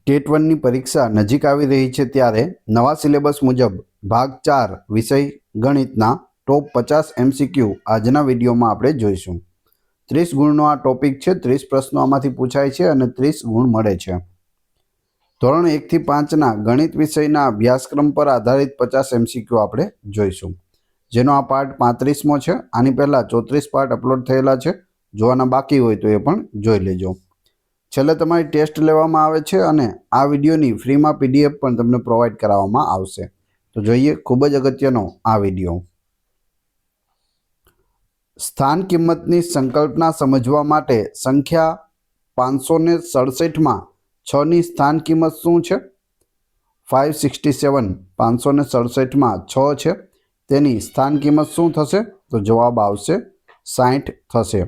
TET 1ની પરીક્ષા નજીક આવી રહી છે ત્યારે નવા સિલેબસ મુજબ ભાગ 4 વિષય ગણિતના ટોપ 50 MCQ આજના વિડીયોમાં આપણે જોઈશું। 30 ગુણનો આ ટોપિક છે। 30 પ્રશ્નો આમાંથી પૂછાય છે અને 30 ગુણ મળે છે। ધોરણ 1 થી 5ના ગણિત વિષયના અભ્યાસક્રમ પર આધારિત 50 MCQ આપણે જોઈશું, જેનો આ પાર્ટ 35મો છે। આની પહેલા 34 પાર્ટ અપલોડ થયેલા છે, જોવાના બાકી હોય તો એ પણ જોઈ લેજો। છેલ્લે તમારી ટેસ્ટ લેવામાં આવે છે અને આ વિડીયોની ફ્રીમાં PDF પણ તમને પ્રોવાઈડ કરાવવામાં આવશે। તો જોઈએ ખૂબ જ અગત્યનો આ વિડીયો। સ્થાન કિંમતની સંકલ્પના સમજવા માટે સંખ્યા 567માં 6ની સ્થાન કિંમત શું છે? 567 567માં 6 છે, તેની સ્થાન કિંમત શું થશે? તો જવાબ આવશે 60 થશે।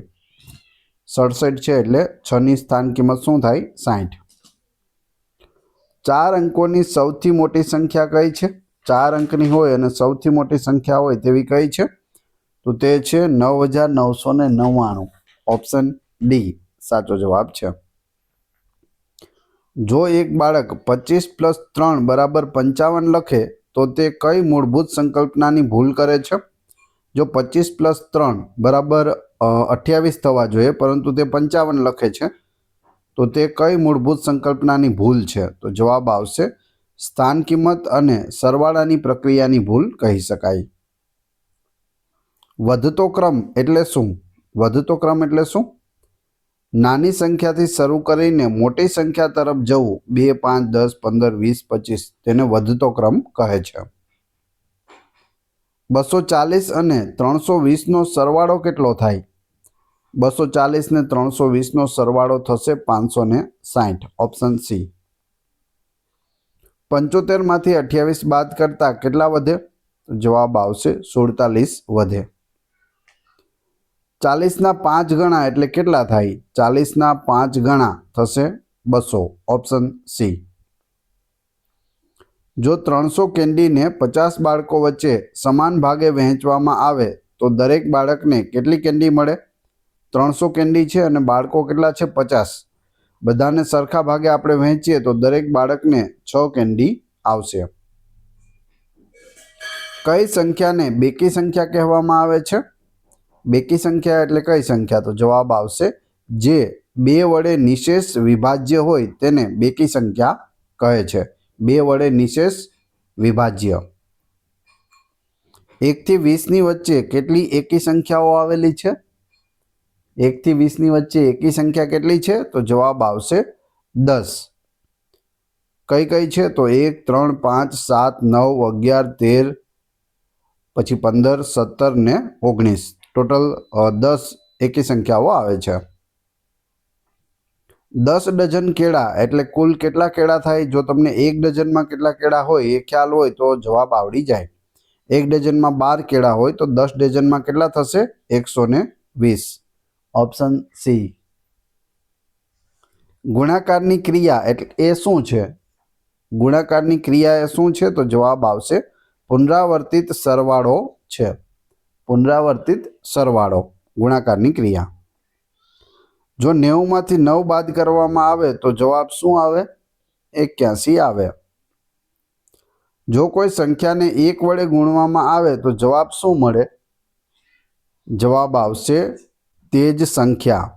67 છે એટલે 6ની સ્થાન કિંમત શું થાય? 60। 4 અંકોની સૌથી મોટી સંખ્યા કઈ છે? 4 અંકની હોય અને સૌથી મોટી સંખ્યા હોય તેવી કઈ છે? તો તે છે 9999। ઓપ્શન ડી સાચો જવાબ છે। જો એક બાળક 25 + 3 = 55 લખે તો તે કઈ મૂળભૂત સંકલ્પનાની ભૂલ કરે છે? જો 25 + 3 = 28 થવા જોઈએ પરંતુ તે 55 લખે છે તો તે કઈ મૂળભૂત સંકલ્પનાની ભૂલ છે? તો જવાબ આવશે સ્થાન કિંમત અને સરવાળાની પ્રક્રિયાની ભૂલ કહી શકાય। વધતો ક્રમ એટલે શું? વધતો ક્રમ એટલે શું? નાની સંખ્યાથી શરૂ કરીને મોટી સંખ્યા તરફ જવું, 2 5 10 15 20 25, તેને વધતો ક્રમ કહે છે। 240 અને 320નો સરવાળો કેટલો થાય? 240 ને 320નો સરવાળો થશે 560। Option C. 75માંથી 28 બાદ કરતા કેટલા વધે? જવાબ આવશે 47 વધે। 40ના 5 ગણા એટલે કેટલા થાય? 40ના 5 ગણા થશે 200। Option C. જો 300 કેન્ડીને 50 બાળકો વચ્ચે સમાન ભાગે વહેંચવામાં આવે તો દરેક બાળકને કેટલી કેન્ડી મળે? 300 કેન્ડી છે અને બાળકો કેટલા છે? 50। બધાને સરખા ભાગે આપણે વહેંચીએ તો દરેક બાળકને 6 કેન્ડી આવશે। કઈ સંખ્યાને બેકી સંખ્યા કહેવામાં આવે છે? બેકી સંખ્યા એટલે કઈ સંખ્યા? તો જવાબ આવશે જે 2 વડે નિશેષ વિભાજ્ય હોય તેને બેકી સંખ્યા કહે છે। 2 વડે નિશેષ વિભાજ્ય। 1 થી 20ની વચ્ચે કેટલી એકી સંખ્યાઓ આવેલી છે? 1 થી 20ની વચ્ચે એકી સંખ્યા કેટલી છે? તો જવાબ આવશે 10। કઈ કઈ છે? તો 1 3 5 7 9 11 13 પછી 15 17 ને 19, ટોટલ 10 એકી સંખ્યાઓ આવે છે। 10 ડઝન કેળા એટલે કુલ કેટલા કેળા થાય? જો તમને 1 ડઝનમાં કેટલા કેળા હોય એ ખ્યાલ હોય તો જવાબ આવડી જાય। 1 ડઝનમાં 12 કેળા હોય તો 10 ડઝનમાં કેટલા થશે? 120। Option C. ગુણાકારની ક્રિયા એટલે એ શું છે? ગુણાકારની ક્રિયા એ શું છે? તો જવાબ આવશે પુનરાવર્તિત સરવાળો છે। પુનરાવર્તિત સરવાળો ગુણાકારની ક્રિયા। જો 90માંથી 9 બાદ કરવામાં આવે તો જવાબ શું આવે? 81 આવે। જો કોઈ સંખ્યાને 1 વડે ગુણવામાં આવે તો જવાબ શું મળે? જવાબ આવશે તે જ સંખ્યા।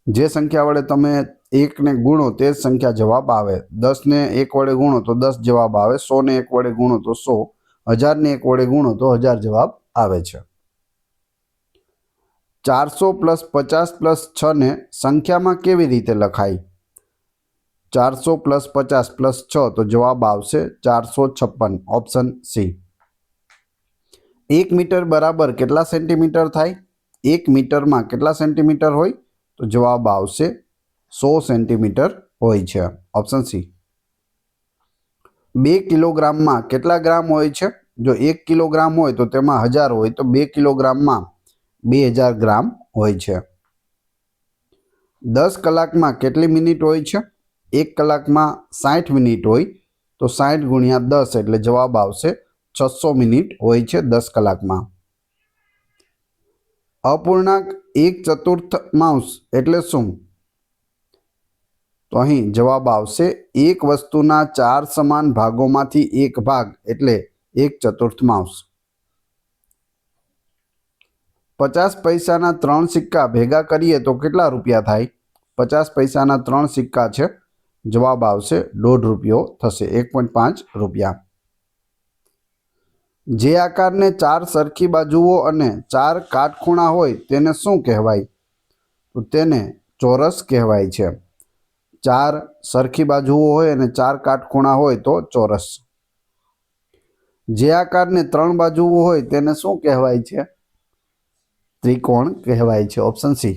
જે સંખ્યા વડે તમે 1ને ગુણો તે જ સંખ્યા જવાબ આવે। 10ને 1 વડે ગુણો તો 10 જવાબ આવે। 100ને 1 વડે ગુણો તો 100, 1000ને 1 વડે ગુણો તો 1000 જવાબ આવે છે। 400 + 50 + 6ને સંખ્યામાં કેવી રીતે લખાય? 400 + 50 + 6 તો જવાબ આવશે 456। Option C. 1 મીટર બરાબર કેટલા સેન્ટીમીટર થાય? 1 મીટરમાં કેટલા સેન્ટીમીટર હોય? તો જવાબ આવશે 100 સેન્ટીમીટર હોય છે। Option C. 2 કિલોગ્રામમાં કેટલા ગ્રામ હોય છે? જો 1 કિલોગ્રામ હોય તો તેમાં 1000 હોય તો 2 કિલોગ્રામમાં 2000 ગ્રામ હોય છે। 10 કલાકમાં કેટલી મિનિટ હોય છે? 1 કલાકમાં 60 મિનિટ હોય તો 60 × 10 એટલે જવાબ આવશે 600 મિનિટ હોય છે 10 કલાકમાં। અપૂર્ણાંક 1/4 એટલે શું? તો અહીં જવાબ આવશે એક વસ્તુના 4 સમાન ભાગોમાંથી એક ભાગ એટલે 1/4. 50 પૈસાના 3 સિક્કા ભેગા કરીએ તો કેટલા રૂપિયા થાય? 50 પૈસાના 3 સિક્કા છે, જવાબ આવશે 1.5 રૂપિયો થશે, 1.5 રૂપિયા. જે આકારને 4 સરખી બાજુઓ અને 4 કાટખૂણા હોય તેને શું કહેવાય? તો તેને ચોરસ કહેવાય છે. 4 સરખી બાજુઓ હોય અને 4 કાટખૂણા હોય તો ચોરસ. જે આકારને 3 બાજુઓ હોય તેને શું કહેવાય છે? ત્રિકોણ કહેવાય છે. Option C.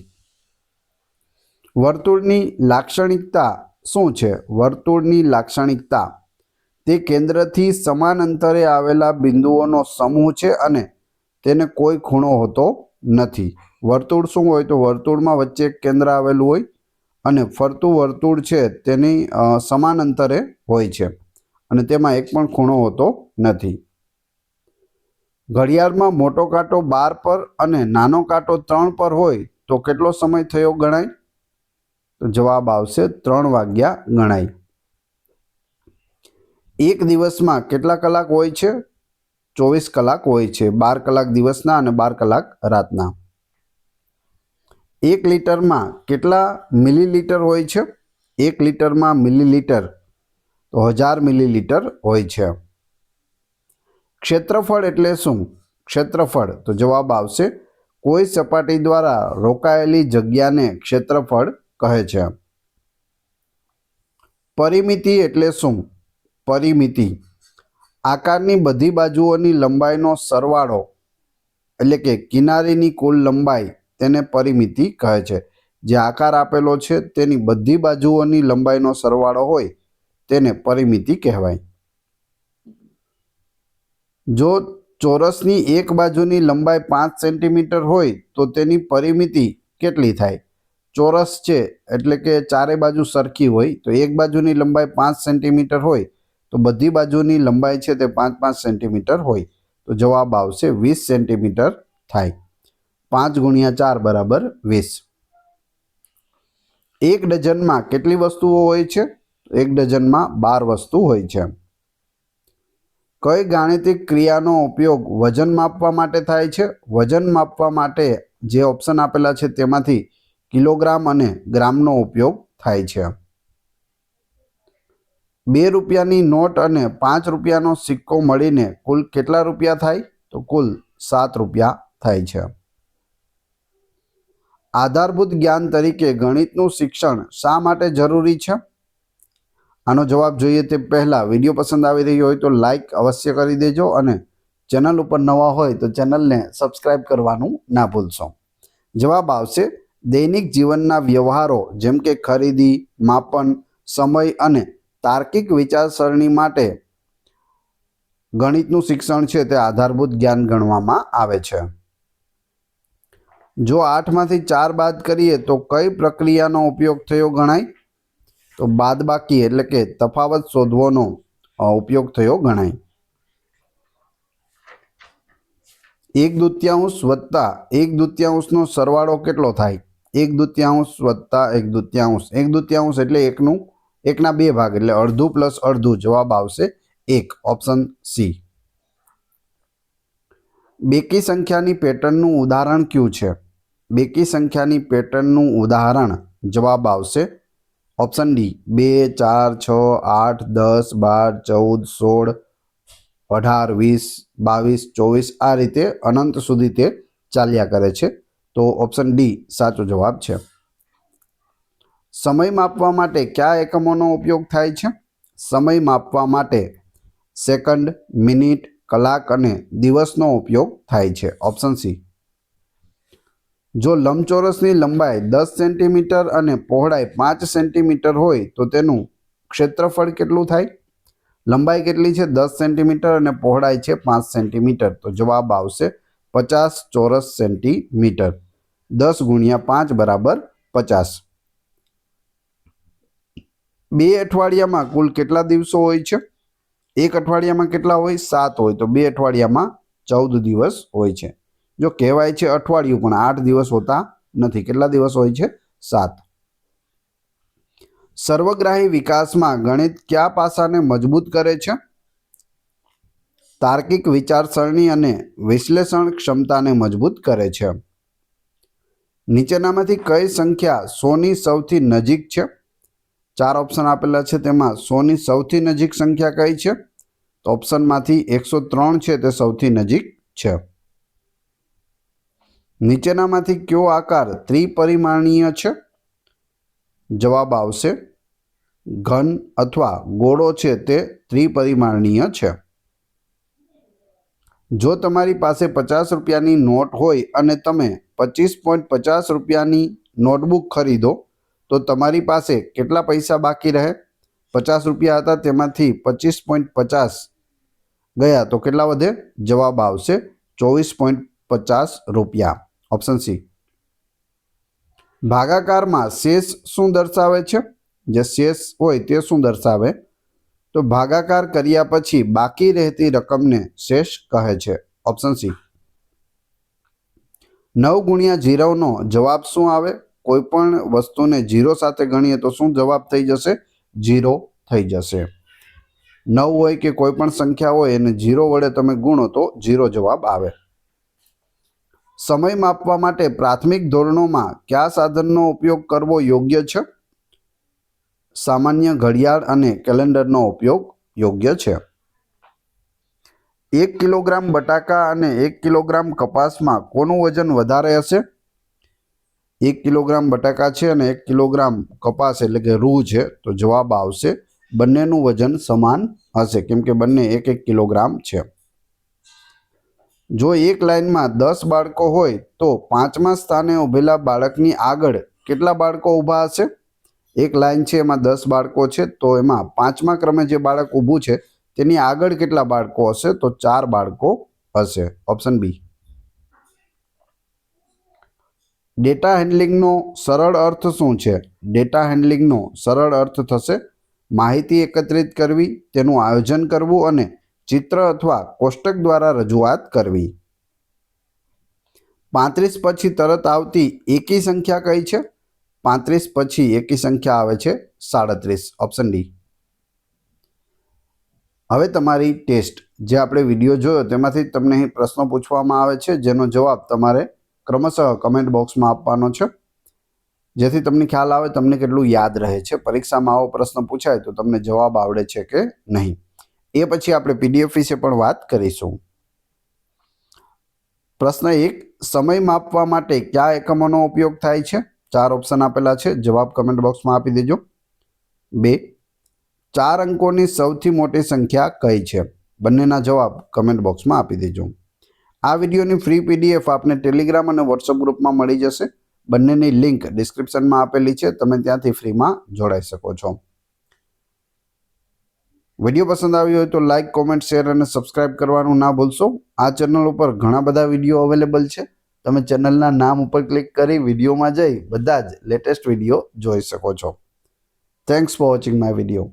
વર્તુળની લાક્ષણિકતા શું છે? વર્તુળની લાક્ષણિકતા તે કેન્દ્રથી સમાન અંતરે આવેલા બિંદુઓનો સમૂહ છે અને તેને કોઈ ખૂણો હોતો નથી. વર્તુળ શું હોય? તો વર્તુળમાં વચ્ચે એક કેન્દ્ર આવેલું હોય અને ફરતું વર્તુળ છે તેની સમાન અંતરે હોય છે અને તેમાં એક પણ ખૂણો હોતો નથી. ઘડિયાળમાં મોટો કાંટો 12 પર અને નાનો કાંટો 3 પર હોય તો કેટલો સમય થયો ગણાય? તો જવાબ આવશે 3 વાગ્યા ગણાય. એક દિવસમાં કેટલા કલાક હોય છે? 24 કલાક હોય છે. 12 કલાક દિવસના અને 12 કલાક રાતના. 1 લીટરમાં કેટલા મિલીલીટર હોય છે? 1 લીટરમાં મિલીલીટર તો 1000 મિલીલીટર હોય છે. ક્ષેત્રફળ એટલે શું? ક્ષેત્રફળ તો જવાબ આવશે કોઈ સપાટી દ્વારા રોકાયેલી જગ્યાને ક્ષેત્રફળ કહે છે. પરિમિતિ એટલે શું? પરિમિતિ આકારની બધી બાજુઓની લંબાઈનો સરવાળો એટલે કે કિનારીની કુલ લંબાઈ તેને પરિમિતિ કહે છે. જે આકાર આપેલો છે તેની બધી બાજુઓની લંબાઈનો સરવાળો હોય તેને પરિમિતિ કહેવાય. જો ચોરસની એક બાજુની લંબાઈ 5 સેન્ટીમીટર હોય તો તેની પરિમિતિ કેટલી થાય? ચોરસ છે એટલે કે ચારે બાજુ સરખી હોય તો એક બાજુની લંબાઈ 5 સેન્ટીમીટર હોય તો બધી બાજુની લંબાઈ છે તે 5-5 સેન્ટીમીટર હોય તો જવાબ આવશે 20 સેન્ટીમીટર થાય. 5 × 4 = 20. એક ડઝનમાં કેટલી વસ્તુઓ હોય છે? એક ડઝનમાં 12 વસ્તુ હોય છે. કઈ ગાણિતિક ક્રિયાનો ઉપયોગ વજન માપવા માટે થાય છે? વજન માપવા માટે જે ઓપ્શન આપેલા છે તેમાંથી કિલોગ્રામ અને ગ્રામનો ઉપયોગ થાય છે. 2 રૂપિયાની નોટ અને 5 રૂપિયાનો સિક્કો મળીને કુલ કેટલા રૂપિયા થાય? તો કુલ 7 રૂપિયા થાય છે. આધારભૂત જ્ઞાન તરીકે ગણિતનું શિક્ષણ શા માટે જરૂરી છે? આનો જવાબ જોઈએ તે પહેલાં વિડીયો પસંદ આવી રહ્યો હોય તો લાઈક અવશ્ય કરી દેજો અને ચેનલ ઉપર નવા હોય તો ચેનલને સબસ્ક્રાઈબ કરવાનું ના ભૂલશો. જવાબ આવશે દૈનિક જીવનના વ્યવહારો જેમ કે ખરીદી, માપન, સમય અને તાર્કિક વિચારસરણી માટે ગણિતનું શિક્ષણ છે તે આધારભૂત જ્ઞાન ગણવામાં આવે છે. જો 8માંથી 4 બાદ કરીએ તો કઈ પ્રક્રિયાનો ઉપયોગ થયો ગણાય? તો બાદબાકી એટલે કે તફાવત શોધવાનો ઉપયોગ થયો ગણાય. 1/2 વત્તા 1/2નો સરવાળો કેટલો થાય? 1/2 વત્તા 1/2. 1/2 એટલે 1ના 2 ભાગ એટલે અડધું પ્લસ અડધું જવાબ આવશે 1. Option C. બેકી સંખ્યાની પેટર્નનું ઉદાહરણ કયું છે? બેકી સંખ્યાની પેટર્નનું ઉદાહરણ જવાબ આવશે ઓપ્શન ડી 2, 4, 6, 8, 10, 12, 14, 16, 18, 20, 22, 24 આ રીતે અનંત સુધી તે ચાલ્યા કરે છે તો ઓપ્શન ડી સાચો જવાબ છે. સમય માપવા માટે કયા એકમોનો ઉપયોગ થાય છે? સમય માપવા માટે સેકન્ડ, મિનિટ, કલાક અને દિવસનો ઉપયોગ થાય છે. Option C. જો લંબચોરસની લંબાઈ 10 સેન્ટીમીટર અને પહોળાઈ 5 સેન્ટીમીટર હોય તો તેનું ક્ષેત્રફળ કેટલું થાય? લંબાઈ કેટલી છે? 10 સેન્ટીમીટર અને પહોળાઈ છે 5 સેન્ટીમીટર તો જવાબ આવશે 50 ચોરસ સેન્ટીમીટર. 10 × 5 = 50. 2 અઠવાડિયામાં કુલ કેટલા દિવસો હોય છે? એક અઠવાડિયામાં કેટલા હોય? 7 હોય તો 2 અઠવાડિયામાં 14 દિવસ હોય છે. જો કહેવાય છે અઠવાડિયું પણ 8 દિવસ હોતા નથી. કેટલા દિવસ હોય છે? 7. સર્વગ્રાહી વિકાસમાં ગણિત કયા પાસાને મજબૂત કરે છે? તાર્કિક વિચારસરણી અને વિશ્લેષણ ક્ષમતાને મજબૂત કરે છે. નીચેનામાંથી કઈ સંખ્યા 100ની સૌથી નજીક છે? 4 ઓપ્શન આપેલા છે, તેમાં 100ની સૌથી નજીક સંખ્યા કઈ છે? તો ઓપ્શનમાંથી 103 છે તે સૌથી નજીક છે. નીચેનામાંથી કયો આકાર ત્રિપરિમાણીય છે? જવાબ આવશે ઘન અથવા ગોળો છે તે ત્રિપરિમાણીય છે. જો તમારી પાસે 50 રૂપિયાની નોટ હોય અને તમે 25.50 રૂપિયાની નોટબુક ખરીદો તો તમારી પાસે કેટલા પૈસા બાકી રહે? 50 રૂપિયા હતા, તેમાંથી 25.50 ગયા તો કેટલા વધે? જવાબ આવશે 24.50 રૂપિયા. Option C. ભાગાકારમાં શેષ શું દર્શાવે છે? જે શેષ હોય તે શું દર્શાવે? તો ભાગાકાર કર્યા પછી બાકી રહેતી રકમને શેષ કહે છે. Option C. 9 ગુણ્યા 0નો જવાબ શું આવે? કોઈ પણ વસ્તુને 0 સાથે ગણીએ તો શું જવાબ થઈ જશે? 0 થઈ જશે. 9 હોય કે કોઈ પણ સંખ્યા હોય એને 0 વડે તમે ગુણો તો 0 જવાબ આવે. સમય માપવા માટે પ્રાથમિક ધોરણોમાં કયા સાધનનો ઉપયોગ કરવો યોગ્ય છે? સામાન્ય ઘડિયાળ અને કેલેન્ડરનો ઉપયોગ યોગ્ય છે. 1 કિલોગ્રામ બટાકા અને 1 કિલોગ્રામ કપાસમાં કોનું વજન વધારે હશે? 1 કિલોગ્રામ બટાકા છે અને 1 કિલોગ્રામ કપાસ એટલે કે રૂ છે, તો જવાબ આવશે બંનેનું વજન સમાન હશે, કેમ કે બંને 1-1 કિલોગ્રામ છે. જો એક લાઇનમાં 10 બાળકો હોય તો 5મા સ્થાને ઉભેલા બાળકની આગળ કેટલા બાળકો ઊભા હશે? એક લાઇન છે, એમાં 10 બાળકો છે, તો એમાં 5મા ક્રમે જે બાળક ઊભું છે તેની આગળ કેટલા બાળકો હશે? તો 4 બાળકો હશે. Option B. ડેટા હેન્ડલિંગનો સરળ અર્થ શું છે? ડેટા હેન્ડલિંગનો સરળ અર્થ થશે માહિતી એકત્રિત કરવી, તેનું આયોજન કરવું અને ચિત્ર અથવા કોષ્ટક દ્વારા રજૂઆત કરવી. 35 પછી તરત આવતી એકી સંખ્યા કઈ છે? 35 પછી એકી સંખ્યા આવે છે 37. Option D. હવે તમારી ટેસ્ટ, જે આપણે વિડીયો જોયો તેમાંથી તમને અહીં પ્રશ્નો પૂછવામાં આવે છે, જેનો જવાબ તમારે ક્રમશઃ કમેન્ટ બોક્સમાં આપવાનો છે, જેથી તમને ખ્યાલ આવે તમને કેટલું યાદ રહે છે. પરીક્ષામાં આવો પ્રશ્ન પૂછાય તો તમને જવાબ આવડે છે કે નહીં. એ પછી આપણે પીડીએફ વિશે પણ વાત કરીશું. પ્રશ્ન 1, સમય માપવા માટે કયા એકમોનો ઉપયોગ થાય છે? 4 ઓપ્શન આપેલા છે, જવાબ કમેન્ટ બોક્સમાં આપી દેજો. 2, 4 અંકોની સૌથી મોટી સંખ્યા કઈ છે? બંનેના જવાબ કમેન્ટ બોક્સમાં આપી દેજો. આ વિડીયોની ફ્રી પીડીએફ આપને ટેલિગ્રામ અને વોટ્સઅપ ગ્રુપમાં મળી જશે. બંનેની લિંક ડિસ્ક્રિપ્શનમાં આપેલી છે, તમે ત્યાંથી ફ્રીમાં જોડાઈ શકો છો. વિડીયો પસંદ આવ્યો હોય તો લાઇક, કોમેન્ટ, શેર અને સબસ્ક્રાઇબ કરવાનું ના ભૂલશો. આ ચેનલ ઉપર ઘણા બધા વિડીયો અવેલેબલ છે. તમે ચેનલના નામ ઉપર ક્લિક કરી વિડીયોમાં જઈ બધા જ લેટેસ્ટ વિડીયો જોઈ શકો છો. Thanks for watching my video.